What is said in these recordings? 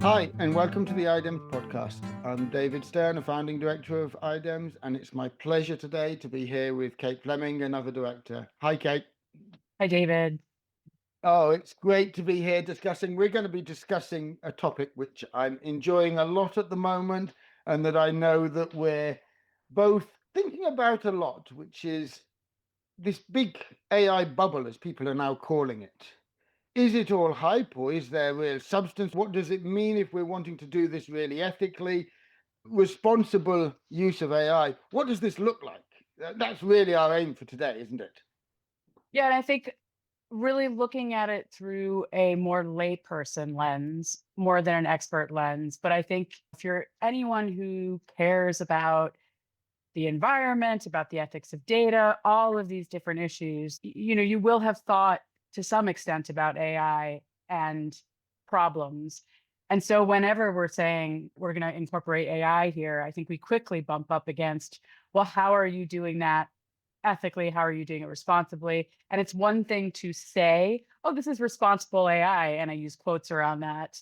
Hi, and welcome to the IDEMS podcast. I'm David Stern, a founding director of IDEMS, and it's my pleasure today to be here with Kate Fleming, another director. Hi, Kate. Hi, David. Oh, it's great to be here discussing. We're going to be discussing a topic which I'm enjoying a lot at the moment, and that I know that we're both thinking about a lot, which is this big AI bubble, as people are now calling it. Is it all hype or is there real substance? What does it mean if we're wanting to do this really ethically? Responsible use of AI. What does this look like? That's really our aim for today, isn't it? Yeah, and I think really looking at it through a more layperson lens, more than an expert lens. But I think if you're anyone who cares about the environment, about the ethics of data, all of these different issues, you will have thought to some extent about AI and problems. And so whenever we're saying we're going to incorporate AI here, I think we quickly bump up against, well, how are you doing that ethically? How are you doing it responsibly? And it's one thing to say, oh, this is responsible AI. And I use quotes around that.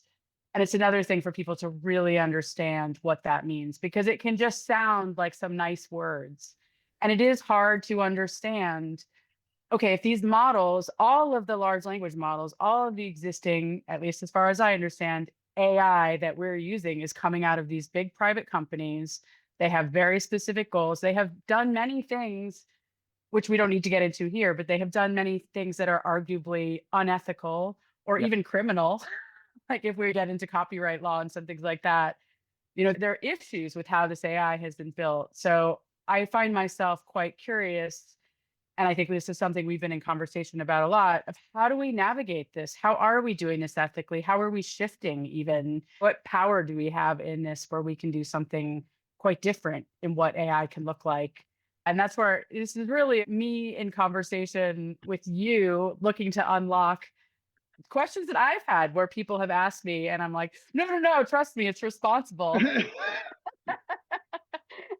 And it's another thing for people to really understand what that means, because it can just sound like some nice words. And it is hard to understand. Okay, if these models, all of the large language models, all of the existing, at least as far as I understand, AI that we're using is coming out of these big private companies. They have very specific goals. They have done many things which we don't need to get into here, but they have done many things that are arguably unethical or Yeah, even criminal. Like if we get into copyright law and some things like that, there are issues with how this AI has been built. So I find myself quite curious. And I think this is something we've been in conversation about a lot of how do we navigate this? How are we doing this ethically? How are we shifting even? What power do we have in this where we can do something quite different in what AI can look like? And that's where this is really me in conversation with you, looking to unlock questions that I've had where people have asked me, and I'm like, no, no, no, trust me, it's responsible.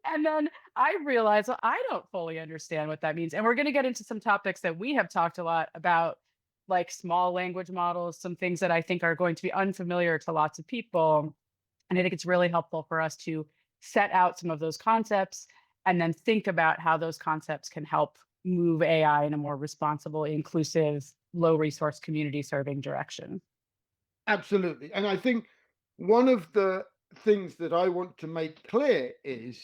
And then I realize, well, I don't fully understand what that means. And we're going to get into some topics that we have talked a lot about, like small language models, some things that I think are going to be unfamiliar to lots of people. And I think it's really helpful for us to set out some of those concepts and then think about how those concepts can help move AI in a more responsible, inclusive, low resource community serving direction. absolutely. And I think one of the things that I want to make clear is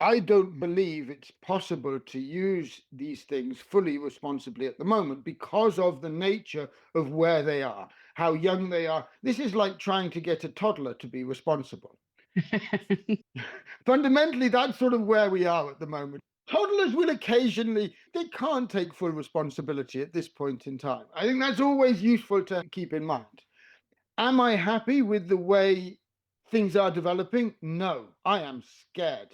I don't believe it's possible to use these things fully responsibly at the moment because of the nature of where they are, how young they are. This is like trying to get a toddler to be responsible. Fundamentally, that's sort of where we are at the moment. Toddlers will occasionally, they can't take full responsibility at this point in time. I think that's always useful to keep in mind. Am I happy with the way things are developing? No, I am scared.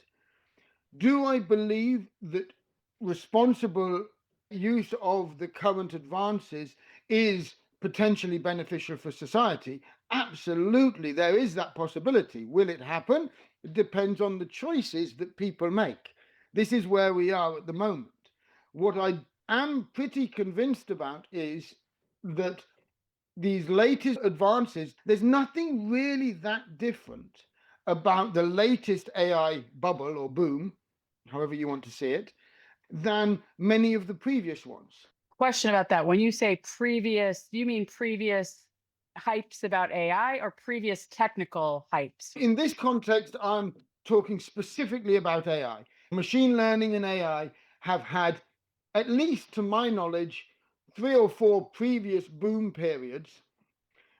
Do I believe that responsible use of the current advances is potentially beneficial for society? Absolutely, there is that possibility. Will it happen? It depends on the choices that people make. This is where we are at the moment. What I am pretty convinced about is that these latest advances, there's nothing really that different about the latest AI bubble or boom, however you want to see it, than many of the previous ones. Question about that. When you say previous, do you mean previous hypes about AI or previous technical hypes? In this context, I'm talking specifically about AI. Machine learning and AI have had, at least to my knowledge, 3 or 4 previous boom periods,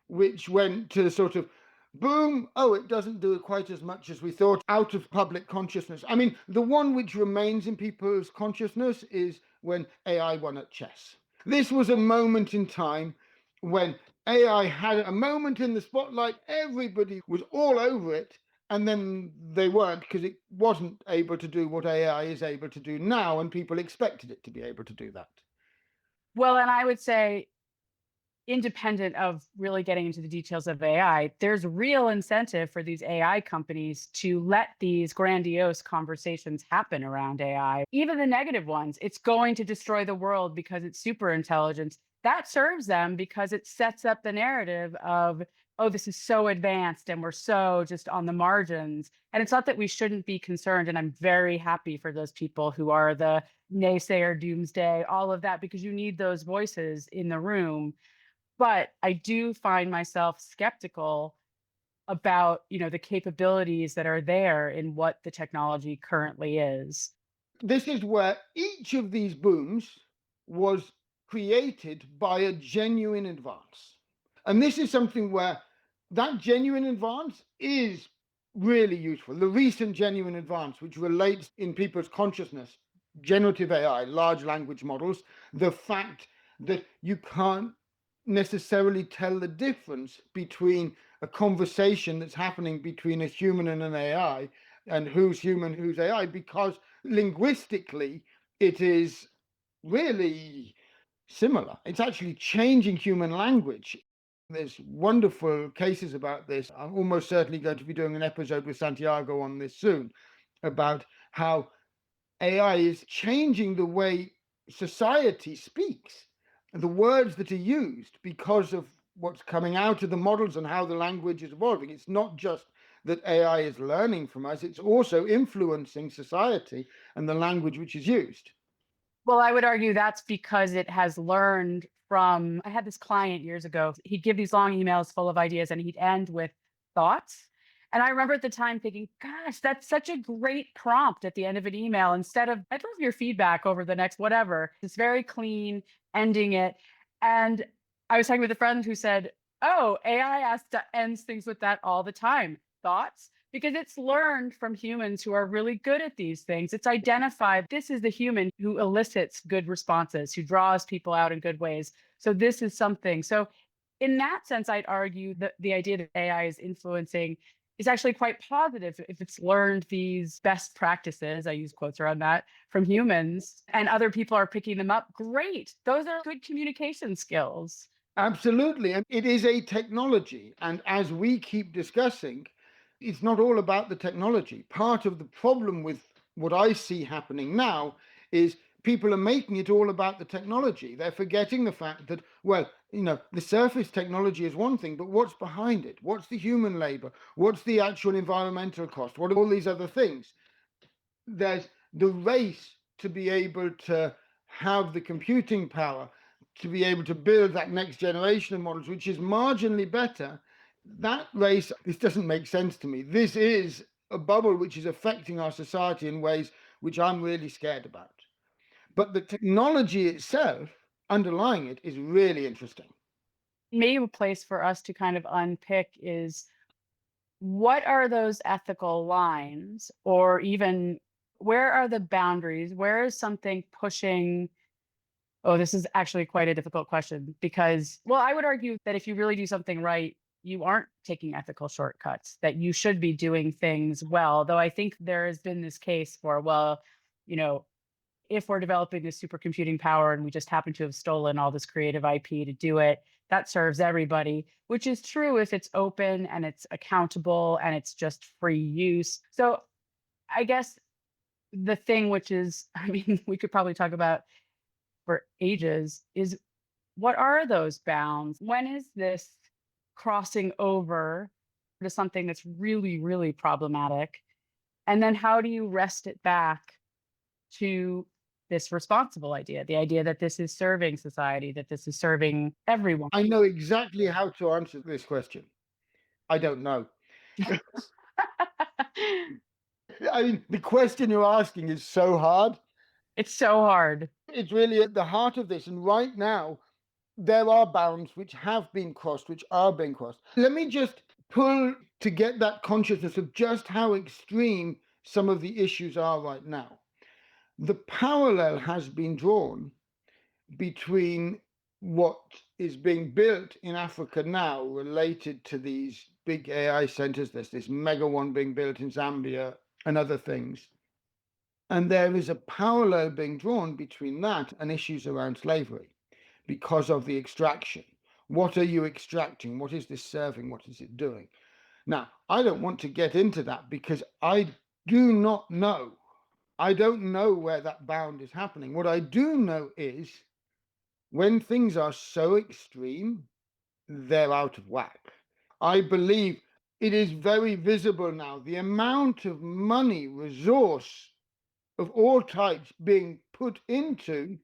which went to sort of boom, oh, it doesn't do quite as much as we thought, out of public consciousness. I mean, the one which remains in people's consciousness is when AI won at chess. This was a moment in time when AI had a moment in the spotlight, everybody was all over it, and then they weren't because it wasn't able to do what AI is able to do now, and people expected it to be able to do that. Well, and I would say, independent of really getting into the details of AI, there's real incentive for these AI companies to let these grandiose conversations happen around AI, even the negative ones. It's going to destroy the world because it's super intelligence. That serves them because it sets up the narrative of oh, this is so advanced and we're so just on the margins. And it's not that we shouldn't be concerned. And I'm very happy for those people who are the naysayer, doomsday, all of that, because you need those voices in the room. But I do find myself skeptical about, the capabilities that are there in what the technology currently is. This is where each of these booms was created by a genuine advance. And this is something where that genuine advance is really useful. The recent genuine advance, which relates in people's consciousness, generative AI, large language models, the fact that you can't necessarily tell the difference between a conversation that's happening between a human and an AI and who's human, who's AI, because linguistically it is really similar. It's actually changing human language. There's wonderful cases about this. I'm almost certainly going to be doing an episode with Santiago on this soon about how AI is changing the way society speaks, the words that are used because of what's coming out of the models and how the language is evolving. It's not just that AI is learning from us, it's also influencing society and the language which is used. Well, I would argue that's because it has learned from I had this client years ago. He'd give these long emails full of ideas and he'd end with thoughts. And I remember at the time thinking, gosh, that's such a great prompt at the end of an email. Instead of, I'd love your feedback over the next whatever. It's very clean, ending it. And I was talking with a friend who said, oh, ends things with that all the time. Thoughts? Because it's learned from humans who are really good at these things. It's identified this is the human who elicits good responses, who draws people out in good ways. So this is something. So in that sense, I'd argue that the idea that AI is influencing is actually quite positive if it's learned these best practices, I use quotes around that, from humans and other people are picking them up. Great. Those are good communication skills. Absolutely. And it is a technology. And as we keep discussing, it's not all about the technology. Part of the problem with what I see happening now is people are making it all about the technology. They're forgetting the fact that, well, the surface technology is one thing, but what's behind it? What's the human labor? What's the actual environmental cost? What are all these other things? There's the race to be able to have the computing power to be able to build that next generation of models, which is marginally better. That race, this doesn't make sense to me. This is a bubble which is affecting our society in ways which I'm really scared about. But the technology itself underlying it is really interesting. Maybe a place for us to kind of unpick is what are those ethical lines or even where are the boundaries? Where is something pushing? Oh, this is actually quite a difficult question because, well, I would argue that if you really do something right, you aren't taking ethical shortcuts, that you should be doing things well. Though I think there has been this case for, well, you know, if we're developing this supercomputing power and we just happen to have stolen all this creative IP to do it, that serves everybody, which is true if it's open and it's accountable and it's just free use. So I guess the thing which is, I mean, we could probably talk about for ages is what are those bounds? When is this crossing over to something that's really, really problematic? And then how do you wrest it back to this responsible idea, the idea that this is serving society, that this is serving everyone? I know exactly how to answer this question. I don't know. I mean, the question you're asking is so hard. It's so hard. It's really at the heart of this. And right now, there are bounds which have been crossed, which are being crossed. Let me just pull to get that consciousness of just how extreme some of the issues are right now. The parallel has been drawn between what is being built in Africa now related to these big AI centers. There's this mega one being built in Zambia and other things. And there is a parallel being drawn between that and issues around slavery because of the extraction. What are you extracting? What is this serving? What is it doing? Now, I don't want to get into that because I do not know. I don't know where that bound is happening. What I do know is when things are so extreme, they're out of whack. I believe it is very visible now the amount of money, resource of all types being put into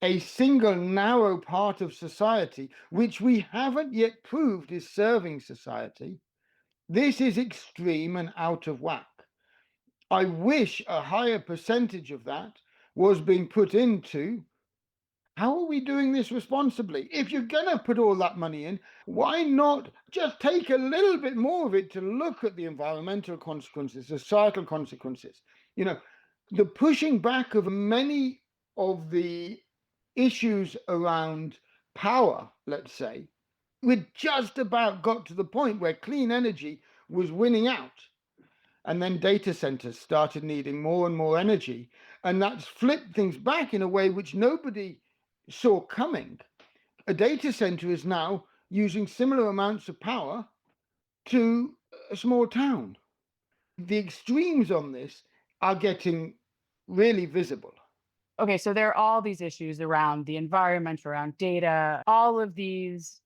a single narrow part of society, which we haven't yet proved is serving society. This is extreme and out of whack. I wish a higher percentage of that was being put into how are we doing this responsibly? If you're going to put all that money in, why not just take a little bit more of it to look at the environmental consequences, societal consequences? You know, the pushing back of many of the issues around power, let's say, we just about got to the point where clean energy was winning out. And then data centers started needing more and more energy. And that's flipped things back in a way which nobody saw coming. A data center is now using similar amounts of power to a small town. The extremes on this are getting really visible. Okay, so there are all these issues around the environment, around data, all of these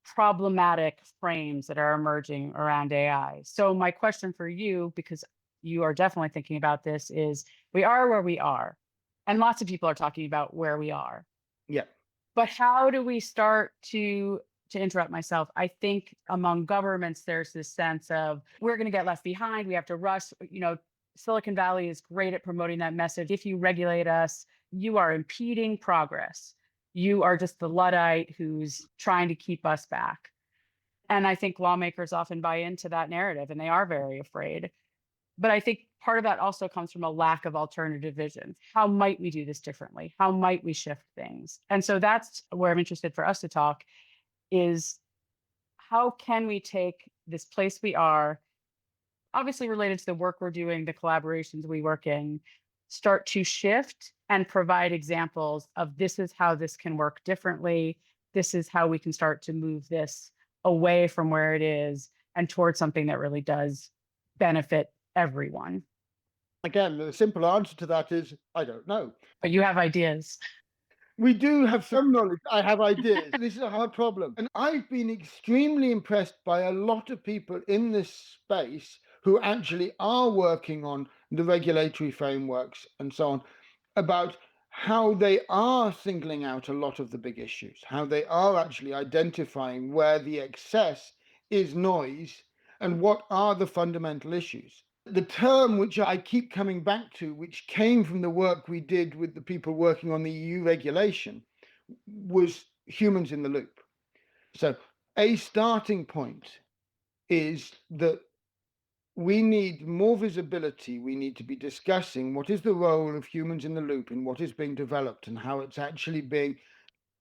problematic frames that are emerging around AI. So my question for you, because you are definitely thinking about this, is we are where we are. And lots of people are talking about where we are. Yeah. But how do we start to interrupt myself? I think among governments, there's this sense of we're going to get left behind. We have to rush. Silicon Valley is great at promoting that message. If you regulate us, you are impeding progress. You are just the Luddite who's trying to keep us back. And I think lawmakers often buy into that narrative and they are very afraid. But I think part of that also comes from a lack of alternative vision. How might we do this differently? How might we shift things? And so that's where I'm interested for us to talk is how can we take this place we are, obviously related to the work we're doing, the collaborations we work in, start to shift and provide examples of this is how this can work differently. This is how we can start to move this away from where it is and towards something that really does benefit everyone. Again, the simple answer to that is I don't know. But you have ideas. We do have some knowledge. I have ideas. This is a hard problem. And I've been extremely impressed by a lot of people in this space who actually are working on the regulatory frameworks and so on about how they are singling out a lot of the big issues, how they are actually identifying where the excess is noise and what are the fundamental issues. The term which I keep coming back to, which came from the work we did with the people working on the EU regulation, was humans in the loop. So a starting point is that we need more visibility. We need to be discussing what is the role of humans in the loop in what is being developed and how it's actually being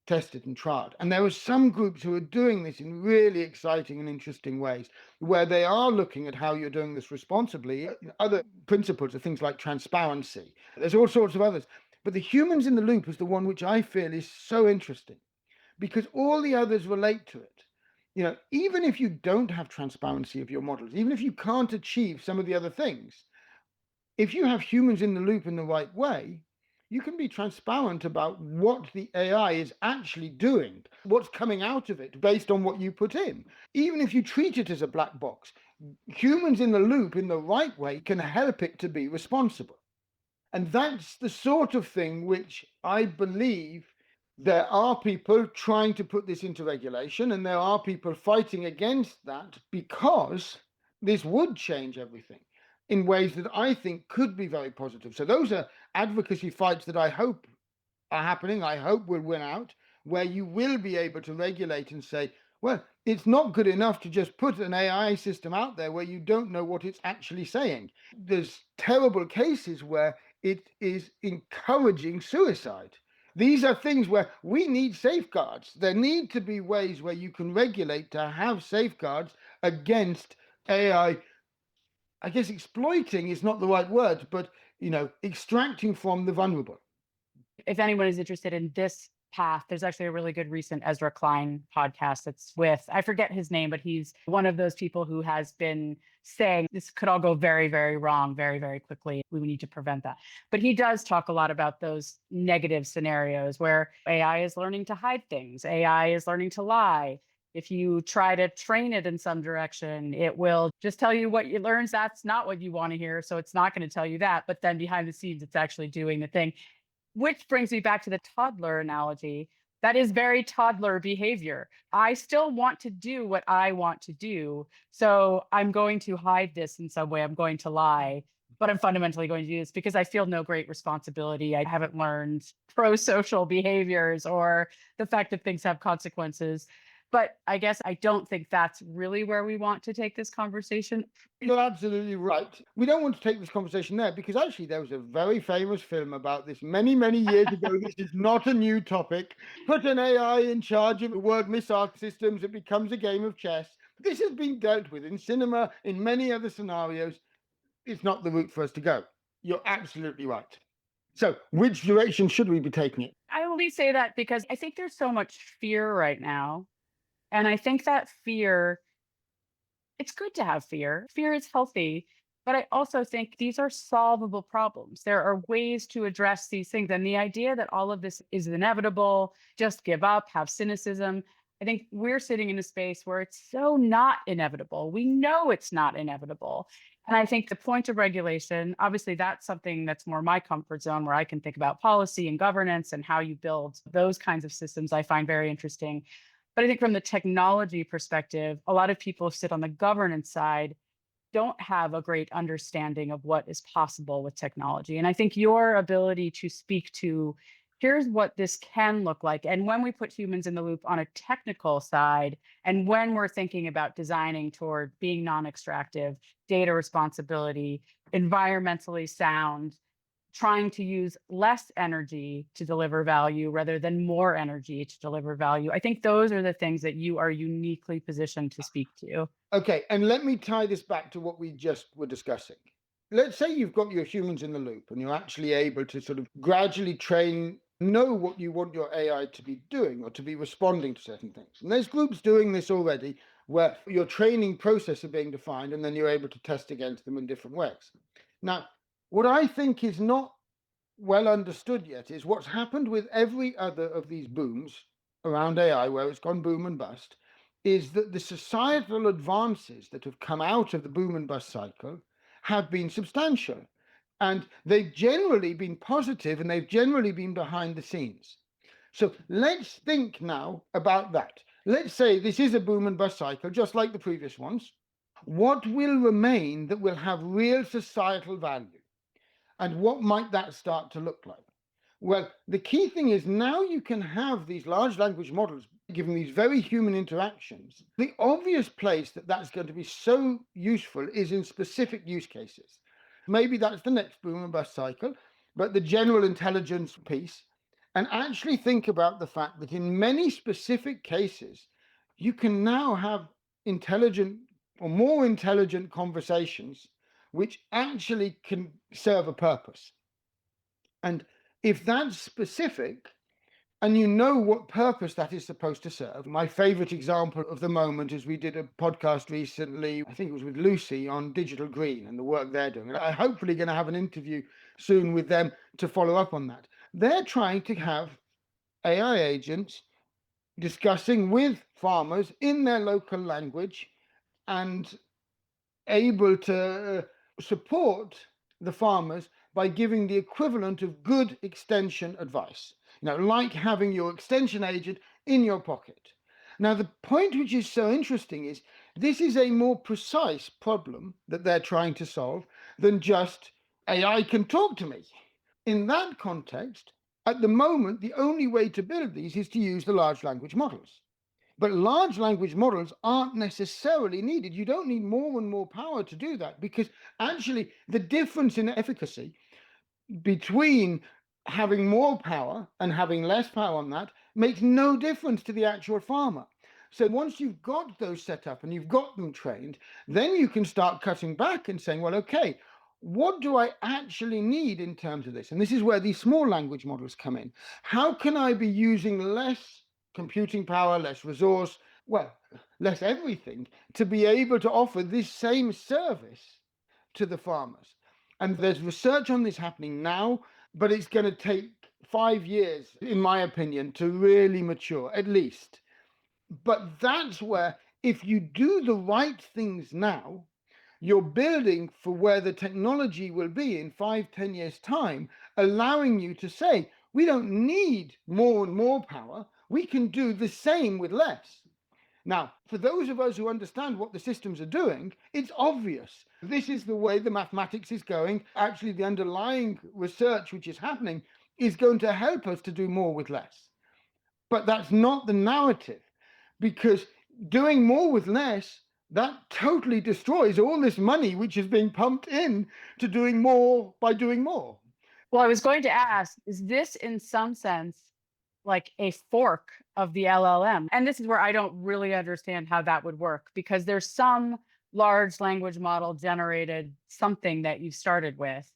tested and tried. And there are some groups who are doing this in really exciting and interesting ways, where they are looking at how you're doing this responsibly. Other principles are things like transparency. There's all sorts of others. But the humans in the loop is the one which I feel is so interesting because all the others relate to it. Even if you don't have transparency of your models, even if you can't achieve some of the other things, if you have humans in the loop in the right way, you can be transparent about what the AI is actually doing, what's coming out of it based on what you put in. Even if you treat it as a black box, humans in the loop in the right way can help it to be responsible. And that's the sort of thing which I believe there are people trying to put this into regulation, and there are people fighting against that because this would change everything in ways that I think could be very positive. So those are advocacy fights that I hope are happening. I hope will win out, where you will be able to regulate and say, well, it's not good enough to just put an AI system out there where you don't know what it's actually saying. There's terrible cases where it is encouraging suicide. These are things where we need safeguards. There need to be ways where you can regulate to have safeguards against AI. I guess exploiting is not the right word, but extracting from the vulnerable. If anyone is interested in this path, there's actually a really good recent Ezra Klein podcast that's with, I forget his name, but he's one of those people who has been saying this could all go very, very wrong very, very quickly. We need to prevent that. But he does talk a lot about those negative scenarios where AI is learning to hide things, AI is learning to lie. If you try to train it in some direction, it will just tell you what it learns. That's not what you want to hear. So it's not going to tell you that. But then behind the scenes, it's actually doing the thing. Which brings me back to the toddler analogy. That is very toddler behavior. I still want to do what I want to do. So I'm going to hide this in some way. I'm going to lie, but I'm fundamentally going to do this because I feel no great responsibility. I haven't learned pro social behaviors or the fact that things have consequences. But I guess I don't think that's really where we want to take this conversation. You're absolutely right. We don't want to take this conversation there because actually there was a very famous film about this many, many years ago. This is not a new topic. Put an AI in charge of word missile systems, it becomes a game of chess. This has been dealt with in cinema, in many other scenarios. It's not the route for us to go. You're absolutely right. So, which direction should we be taking it? I only say that because I think there's so much fear right now. And I think that fear, it's good to have fear. Fear is healthy. But I also think these are solvable problems. There are ways to address these things. And the idea that all of this is inevitable, just give up, have cynicism. I think we're sitting in a space where it's so not inevitable. We know it's not inevitable. And I think the point of regulation, obviously, that's something that's more my comfort zone where I can think about policy and governance and how you build those kinds of systems, I find very interesting. But I think from the technology perspective, a lot of people who sit on the governance side don't have a great understanding of what is possible with technology. And I think your ability to speak to here's what this can look like. And when we put humans in the loop on a technical side, and when we're thinking about designing toward being non extractive, data responsibility, environmentally sound, trying to use less energy to deliver value rather than more energy to deliver value. I think those are the things that you are uniquely positioned to speak to. Okay, and let me tie this back to what we just were discussing. Let's say you've got your humans in the loop and you're actually able to sort of gradually train, know what you want your AI to be doing or to be responding to certain things. And there's groups doing this already where your training process are being defined and then you're able to test against them in different ways. Now, what I think is not well understood yet is what's happened with every other of these booms around AI, where it's gone boom and bust, is that the societal advances that have come out of the boom and bust cycle have been substantial. And they've generally been positive and they've generally been behind the scenes. So let's think now about that. Let's say this is a boom and bust cycle, just like the previous ones. What will remain that will have real societal value? And what might that start to look like? Well, the key thing is now you can have these large language models giving these very human interactions. The obvious place that that's going to be so useful is in specific use cases. Maybe that's the next boom and bust cycle, but the general intelligence piece. And actually think about the fact that in many specific cases, you can now have intelligent or more intelligent conversations which actually can serve a purpose. And if that's specific and you know what purpose that is supposed to serve, my favorite example of the moment is we did a podcast recently, I think it was with Lucy on digital green and the work they're doing. And I'm hopefully going to have an interview soon with them to follow up on that. They're trying to have AI agents discussing with farmers in their local language and able to support the farmers by giving the equivalent of good extension advice, like having your extension agent in your pocket. Now, the point which is so interesting is this is a more precise problem that they're trying to solve than just AI can talk to me. In that context, at the moment, the only way to build these is to use the large language models. But large language models aren't necessarily needed. You don't need more and more power to do that because actually the difference in efficacy between having more power and having less power on that makes no difference to the actual farmer. So once you've got those set up and you've got them trained, then you can start cutting back and saying, well, okay, what do I actually need in terms of this? And this is where these small language models come in. How can I be using less computing power, less resource, well, less everything to be able to offer this same service to the farmers? And there's research on this happening now, but it's going to take 5 years, in my opinion, to really mature, at least. But that's where, if you do the right things now, you're building for where the technology will be in 5, 10 years' time, allowing you to say, we don't need more and more power. We can do the same with less. Now, for those of us who understand what the systems are doing, it's obvious. This is the way the mathematics is going. Actually, the underlying research which is happening is going to help us to do more with less. But that's not the narrative, because doing more with less, that totally destroys all this money which is being pumped in to doing more by doing more. Well, I was going to ask, is this in some sense like a fork of the LLM? And this is where I don't really understand how that would work, because there's some large language model generated something that you started with.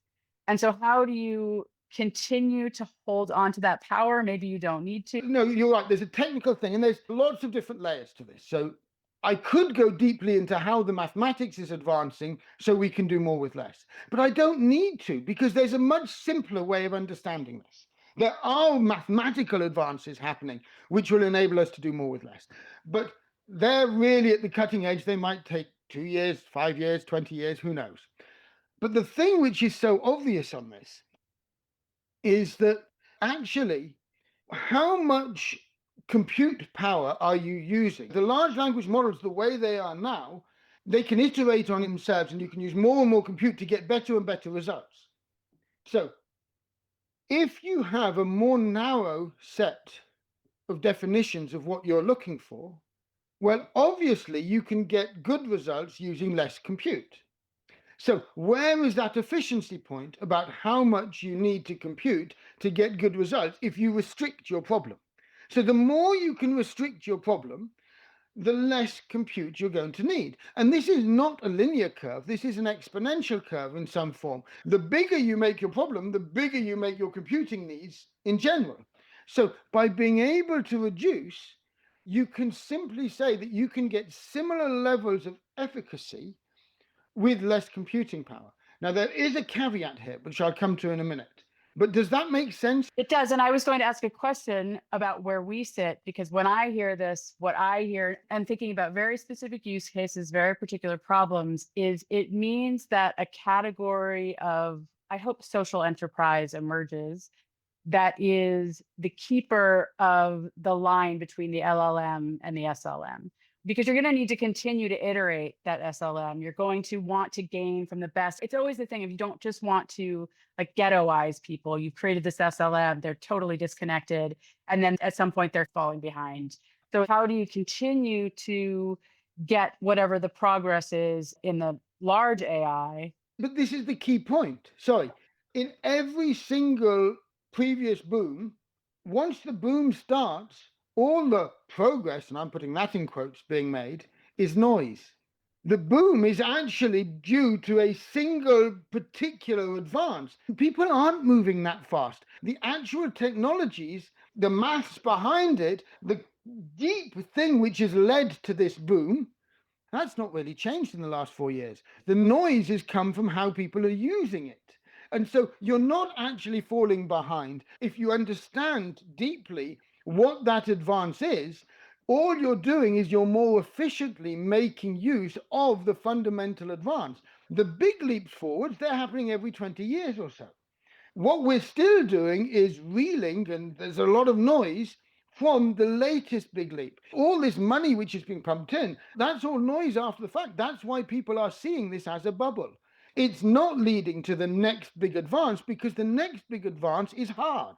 And so how do you continue to hold on to that power? Maybe you don't need to. No, you're right. There's a technical thing, and there's lots of different layers to this. So I could go deeply into how the mathematics is advancing so we can do more with less. But I don't need to, because there's a much simpler way of understanding this. There are mathematical advances happening which will enable us to do more with less. But they're really at the cutting edge. They might take 2 years, 5 years, 20 years, who knows? But the thing which is so obvious on this is that actually, how much compute power are you using? The large language models, the way they are now, they can iterate on themselves, and you can use more and more compute to get better and better results. So if you have a more narrow set of definitions of what you're looking for, well, obviously you can get good results using less compute. So where is that efficiency point about how much you need to compute to get good results if you restrict your problem? So the more you can restrict your problem, the less compute you're going to need. And this is not a linear curve. This is an exponential curve in some form. The bigger you make your problem, the bigger you make your computing needs in general. So by being able to reduce, you can simply say that you can get similar levels of efficacy with less computing power. Now, there is a caveat here, which I'll come to in a minute. But does that make sense? It does. And I was going to ask a question about where we sit, because when I hear this, what I hear and thinking about very specific use cases, very particular problems, is it means that a category of, I hope, social enterprise emerges that is the keeper of the line between the LLM and the SLM. Because you're going to need to continue to iterate that SLM. You're going to want to gain from the best. It's always the thing, if you don't just want to like ghettoize people, you've created this SLM, they're totally disconnected. And then at some point they're falling behind. So how do you continue to get whatever the progress is in the large AI? But this is the key point. Sorry. In every single previous boom, once the boom starts, all the progress, and I'm putting that in quotes, being made, is noise. The boom is actually due to a single particular advance. People aren't moving that fast. The actual technologies, the maths behind it, the deep thing which has led to this boom, that's not really changed in the last 4 years. The noise has come from how people are using it. And so you're not actually falling behind. If you understand deeply what that advance is, all you're doing is you're more efficiently making use of the fundamental advance. The big leaps forward, they're happening every 20 years or so. What we're still doing is reeling, and there's a lot of noise from the latest big leap. All this money which is being pumped in, that's all noise after the fact. That's why people are seeing this as a bubble. It's not leading to the next big advance, because the next big advance is hard.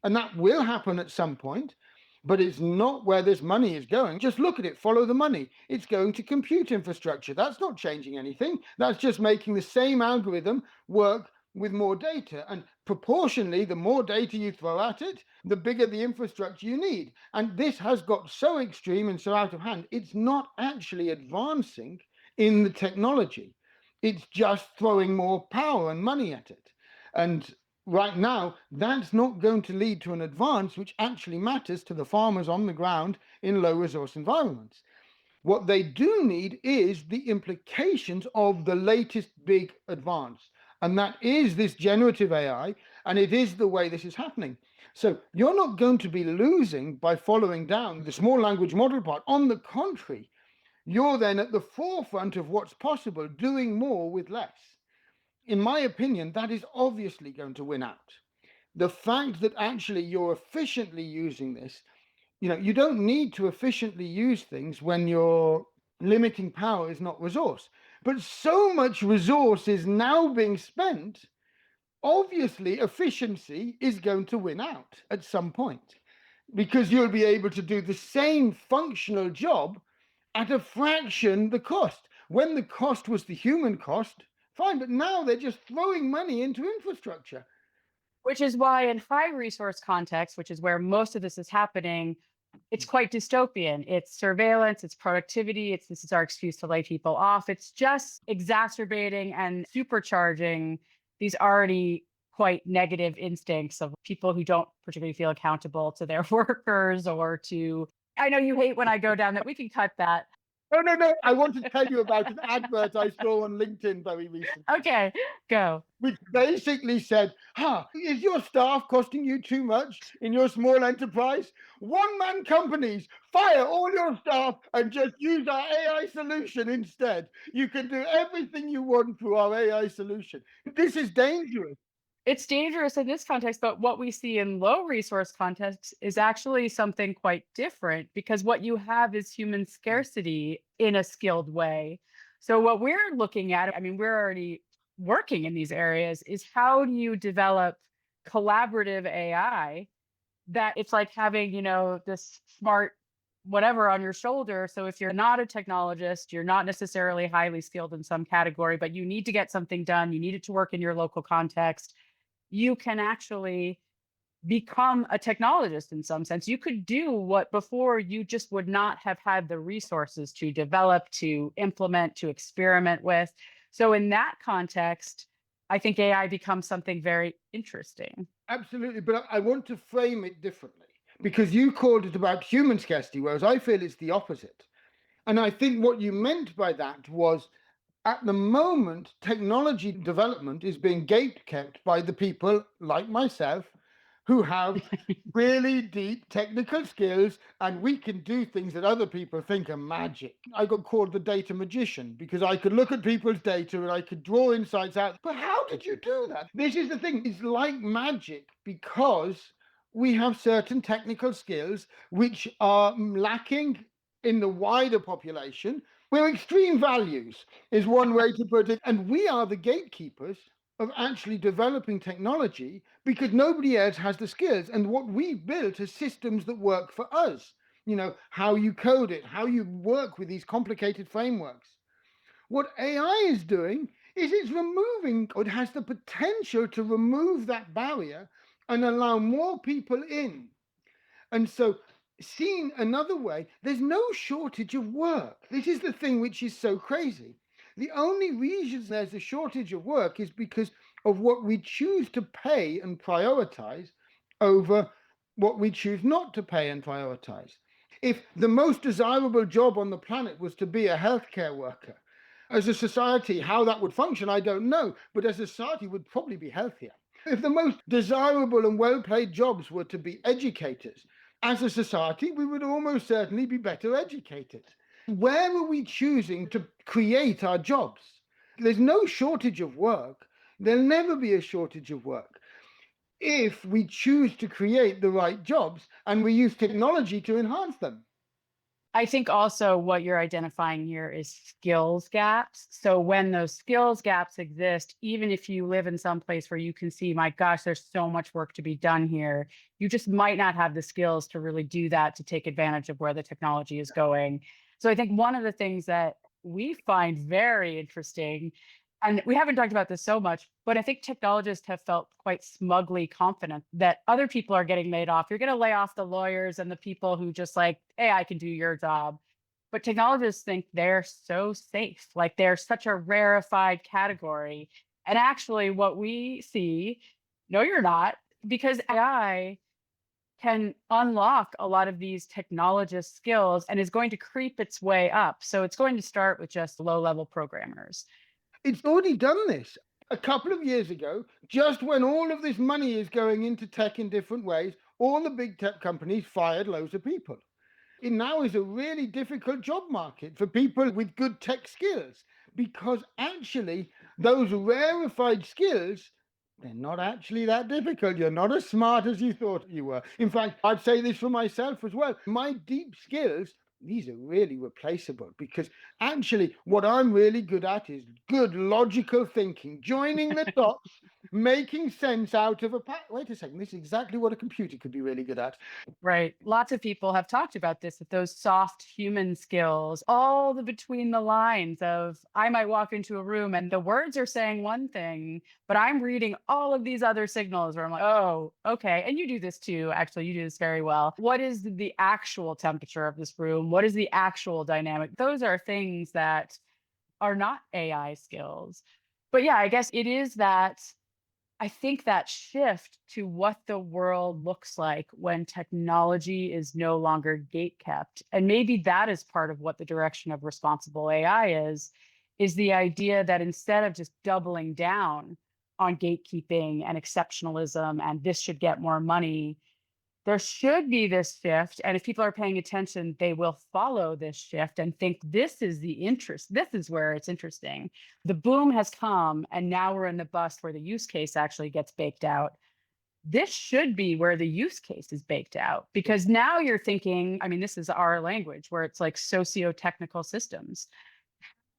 And that will happen at some point, but it's not where this money is going. Just look at it, follow the money. It's going to compute infrastructure. That's not changing anything. That's just making the same algorithm work with more data. And proportionally, the more data you throw at it, the bigger the infrastructure you need. And this has got so extreme and so out of hand, it's not actually advancing in the technology. It's just throwing more power and money at it. And right now, that's not going to lead to an advance which actually matters to the farmers on the ground in low resource environments. What they do need is the implications of the latest big advance. And that is this generative AI, and it is the way this is happening. So you're not going to be losing by following down the small language model part. On the contrary, you're then at the forefront of what's possible, doing more with less. In my opinion, that is obviously going to win out. The fact that actually you're efficiently using this, you don't need to efficiently use things when your limiting power is not resource. But so much resource is now being spent, obviously efficiency is going to win out at some point, because you'll be able to do the same functional job at a fraction the cost. When the cost was the human cost, fine, but now they're just throwing money into infrastructure. Which is why in high resource context, which is where most of this is happening, it's quite dystopian. It's surveillance, it's productivity, it's this is our excuse to lay people off. It's just exacerbating and supercharging these already quite negative instincts of people who don't particularly feel accountable to their workers or to I know you hate when I go down that. We can cut that. No, no, no. I want to tell you about an advert I saw on LinkedIn very recently, Okay, go. which basically said, is your staff costing you too much in your small enterprise? One-man companies, fire all your staff and just use our AI solution instead. You can do everything you want through our AI solution. This is dangerous. It's dangerous in this context, but what we see in low resource contexts is actually something quite different because what you have is human scarcity in a skilled way. So, what we're looking at, I mean, we're already working in these areas, is how do you develop collaborative AI that it's like having, this smart whatever on your shoulder. So, if you're not a technologist, you're not necessarily highly skilled in some category, but you need to get something done, you need it to work in your local context, you can actually become a technologist in some sense. You could do what before you just would not have had the resources to develop, to implement, to experiment with. So, in that context, I think AI becomes something very interesting. Absolutely, but I want to frame it differently because you called it about human scarcity, whereas I feel it's the opposite. And I think what you meant by that was at the moment, technology development is being gate kept by the people like myself who have really deep technical skills and we can do things that other people think are magic. I got called the data magician because I could look at people's data and I could draw insights out. But how did you do that? This is the thing, it's like magic because we have certain technical skills which are lacking in the wider population. We're extreme values, is one way to put it. And we are the gatekeepers of actually developing technology because nobody else has the skills. And what we've built are systems that work for us. How you code it, how you work with these complicated frameworks. What AI is doing is it's removing, or it has the potential to remove that barrier and allow more people in. And so, seen another way, there's no shortage of work. This is the thing which is so crazy. The only reason there's a shortage of work is because of what we choose to pay and prioritize over what we choose not to pay and prioritize. If the most desirable job on the planet was to be a healthcare worker, as a society, how that would function, I don't know, but as a society, would probably be healthier. If the most desirable and well paid jobs were to be educators, as a society, we would almost certainly be better educated. Where are we choosing to create our jobs? There's no shortage of work. There'll never be a shortage of work if we choose to create the right jobs and we use technology to enhance them. I think also what you're identifying here is skills gaps. So when those skills gaps exist, even if you live in some place where you can see, my gosh, there's so much work to be done here, you just might not have the skills to really do that, to take advantage of where the technology is going. So I think one of the things that we find very interesting, and we haven't talked about this so much, but I think technologists have felt quite smugly confident that other people are getting laid off. You're going to lay off the lawyers and the people who just like, hey, I can do your job. But technologists think they're so safe, like they're such a rarefied category. And actually, what we see, no, you're not, because AI can unlock a lot of these technologist skills and is going to creep its way up. So it's going to start with just low level programmers. It's already done this. A couple of years ago, just when all of this money is going into tech in different ways, all the big tech companies fired loads of people. It now is a really difficult job market for people with good tech skills because actually those rarefied skills, they're not actually that difficult. You're not as smart as you thought you were. In fact, I'd say this for myself as well. My deep skills, these are really replaceable because actually what I'm really good at is good logical thinking, joining the dots, making sense out of a wait a second, this is exactly what a computer could be really good at. Right. Lots of people have talked about this, that those soft human skills, all the between the lines of I might walk into a room and the words are saying one thing, but I'm reading all of these other signals where I'm like, oh, okay. And you do this too. Actually, you do this very well. What is the actual temperature of this room? What is the actual dynamic? Those are things that are not AI skills. But yeah, I guess it is that I think that shift to what the world looks like when technology is no longer gate kept, and maybe that is part of what the direction of responsible AI is the idea that instead of just doubling down on gatekeeping and exceptionalism and this should get more money, there should be this shift. And if people are paying attention, they will follow this shift and think this is the interest. This is where it's interesting. The boom has come, and now we're in the bust where the use case actually gets baked out. This should be where the use case is baked out because now you're thinking, I mean, this is our language where it's like socio-technical systems.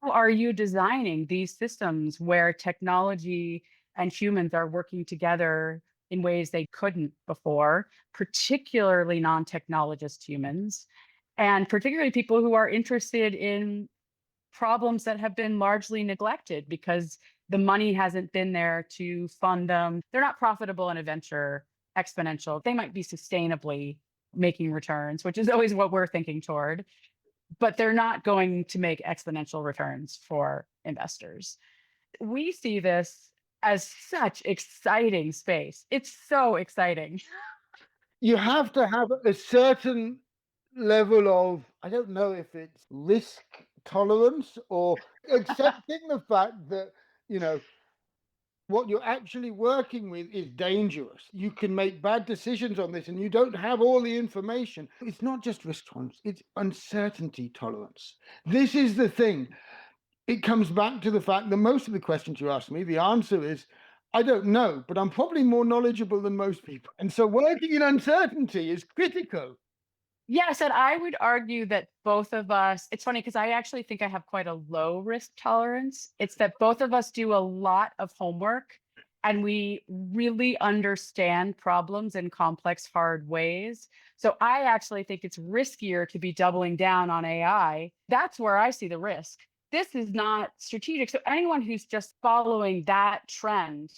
How are you designing these systems where technology and humans are working together in ways they couldn't before, particularly non-technologist humans, and particularly people who are interested in problems that have been largely neglected because the money hasn't been there to fund them. They're not profitable in a venture exponential. They might be sustainably making returns, which is always what we're thinking toward, but they're not going to make exponential returns for investors. We see this as such exciting space. It's so exciting. You have to have a certain level of, I don't know if it's risk tolerance or accepting the fact that, you know, what you're actually working with is dangerous. You can make bad decisions on this and you don't have all the information. It's not just risk tolerance, it's uncertainty tolerance. This is the thing. It comes back to the fact that most of the questions you ask me, the answer is, I don't know, but I'm probably more knowledgeable than most people. And so working in uncertainty is critical. Yes, and I would argue that both of us, it's funny because I actually think I have quite a low risk tolerance. It's that both of us do a lot of homework and we really understand problems in complex, hard ways. So I actually think it's riskier to be doubling down on AI. That's where I see the risk. This is not strategic. So anyone who's just following that trend,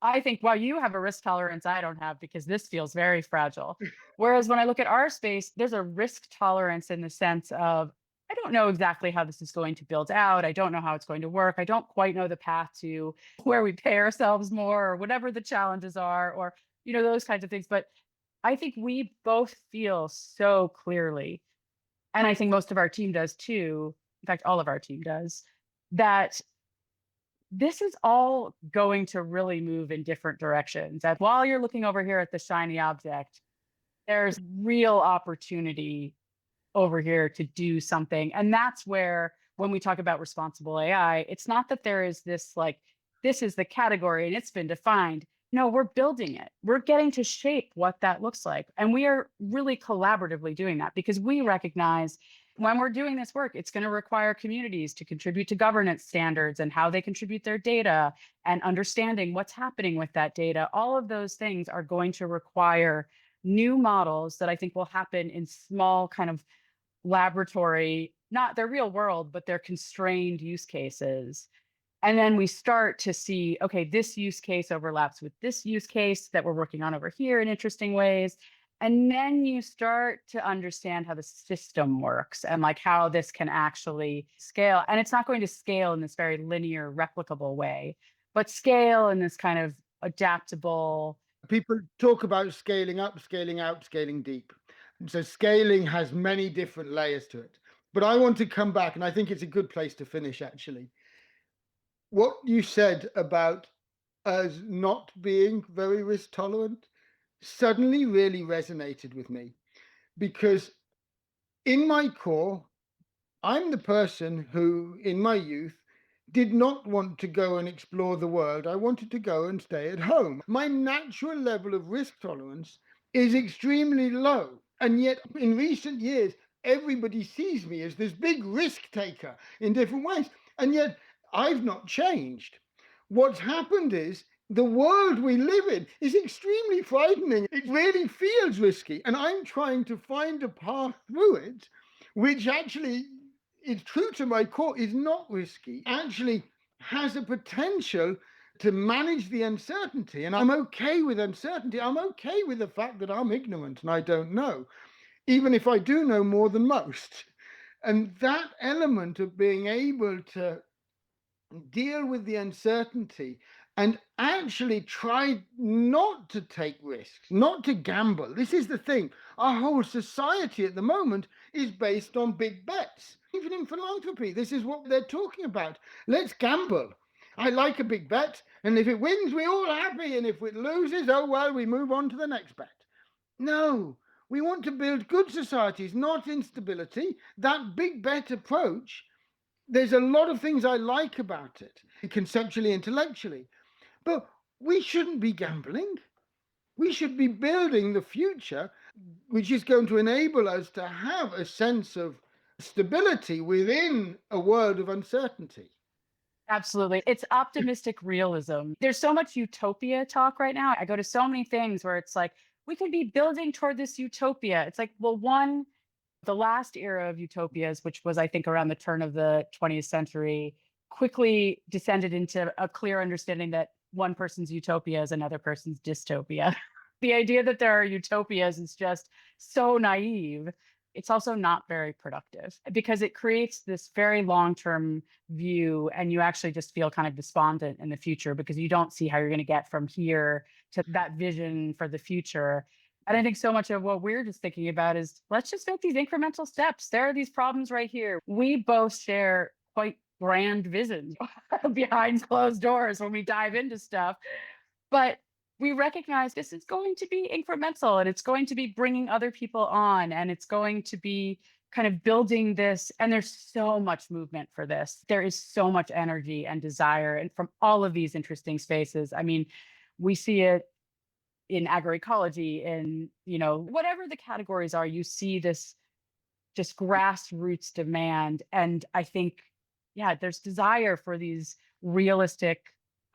I think, well, you have a risk tolerance I don't have because this feels very fragile. Whereas when I look at our space, there's a risk tolerance in the sense of, I don't know exactly how this is going to build out. I don't know how it's going to work. I don't quite know the path to where we pay ourselves more or whatever the challenges are, or, those kinds of things. But I think we both feel so clearly, and I think most of our team does too. In fact, all of our team does, that this is all going to really move in different directions. And while you're looking over here at the shiny object, there's real opportunity over here to do something. And that's where, when we talk about responsible AI, it's not that there is this like, this is the category and it's been defined. No, we're building it. We're getting to shape what that looks like. And we are really collaboratively doing that because we recognize when we're doing this work, it's going to require communities to contribute to governance standards and how they contribute their data and understanding what's happening with that data. All of those things are going to require new models that I think will happen in small kind of laboratory, not their real world, but their constrained use cases. And then we start to see, okay, this use case overlaps with this use case that we're working on over here in interesting ways. And then you start to understand how the system works and like how this can actually scale. And it's not going to scale in this very linear, replicable way, but scale in this kind of adaptable. People talk about scaling up, scaling out, scaling deep. So scaling has many different layers to it. But I want to come back, and I think it's a good place to finish actually. What you said about us not being very risk tolerant suddenly really resonated with me because in my core, I'm the person who, in my youth, did not want to go and explore the world. I wanted to go and stay at home. My natural level of risk tolerance is extremely low. And yet, in recent years, everybody sees me as this big risk taker in different ways. And yet, I've not changed. What's happened is the world we live in is extremely frightening. It really feels risky. And I'm trying to find a path through it which actually is true to my core, is not risky, actually has a potential to manage the uncertainty. And I'm okay with uncertainty. I'm okay with the fact that I'm ignorant and I don't know, even if I do know more than most. And that element of being able to deal with the uncertainty and actually try not to take risks, not to gamble. This is the thing. Our whole society at the moment is based on big bets. Even in philanthropy, this is what they're talking about. Let's gamble. I like a big bet, and if it wins, we're all happy, and if it loses, oh well, we move on to the next bet. No, we want to build good societies, not instability. That big bet approach, there's a lot of things I like about it, conceptually, intellectually, but we shouldn't be gambling. We should be building the future, which is going to enable us to have a sense of stability within a world of uncertainty. Absolutely. It's optimistic realism. There's so much utopia talk right now. I go to so many things where it's like, we could be building toward this utopia. It's like, well, one, the last era of utopias, which was, I think, around the turn of the 20th century, quickly descended into a clear understanding that one person's utopia is another person's dystopia. The idea that there are utopias is just so naive. It's also not very productive because it creates this very long term view, and you actually just feel kind of despondent in the future because you don't see how you're going to get from here to that vision for the future. And I think so much of what we're just thinking about is let's just make these incremental steps. There are these problems right here. We both share quite grand visions behind closed doors when we dive into stuff. But we recognize this is going to be incremental and it's going to be bringing other people on and it's going to be kind of building this. And there's so much movement for this. There is so much energy and desire and from all of these interesting spaces. I mean, we see it in agroecology, in whatever the categories are, you see this just grassroots demand. And I think, yeah, there's desire for these realistic,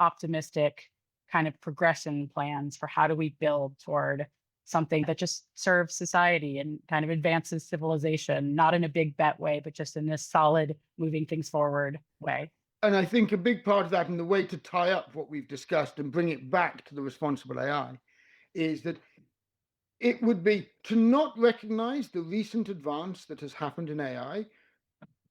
optimistic kind of progression plans for how do we build toward something that just serves society and kind of advances civilization, not in a big bet way, but just in this solid moving things forward way. And I think a big part of that, and the way to tie up what we've discussed and bring it back to the responsible AI, is that it would be to not recognize the recent advance that has happened in AI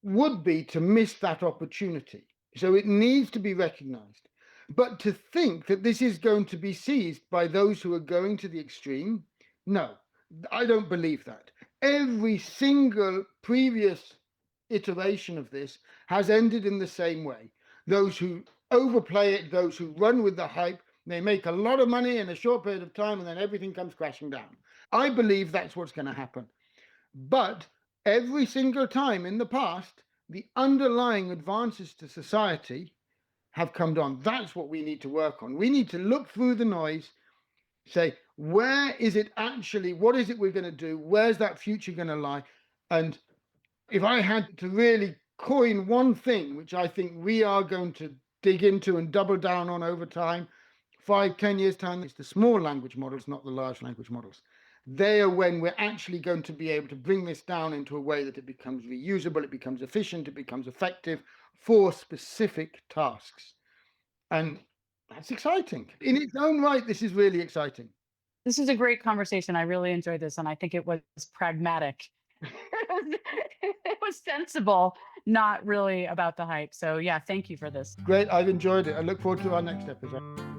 would be to miss that opportunity. So it needs to be recognized. But to think that this is going to be seized by those who are going to the extreme, no, I don't believe that. Every single previous iteration of this has ended in the same way. Those who overplay it, those who run with the hype, they make a lot of money in a short period of time and then everything comes crashing down. I believe that's what's going to happen. But every single time in the past, the underlying advances to society have come down. That's what we need to work on. We need to look through the noise, say, where is it actually, what is it we're going to do? Where's that future going to lie? And if I had to really coin one thing, which I think we are going to dig into and double down on over time, 5, 10 years' time, it's the small language models, not the large language models. They are when we're actually going to be able to bring this down into a way that it becomes reusable, it becomes efficient, it becomes effective for specific tasks. And that's exciting. In its own right, this is really exciting. This is a great conversation. I really enjoyed this. And I think it was pragmatic. It was sensible, not really about the hype. So, yeah, thank you for this. Great. I've enjoyed it. I look forward to our next episode.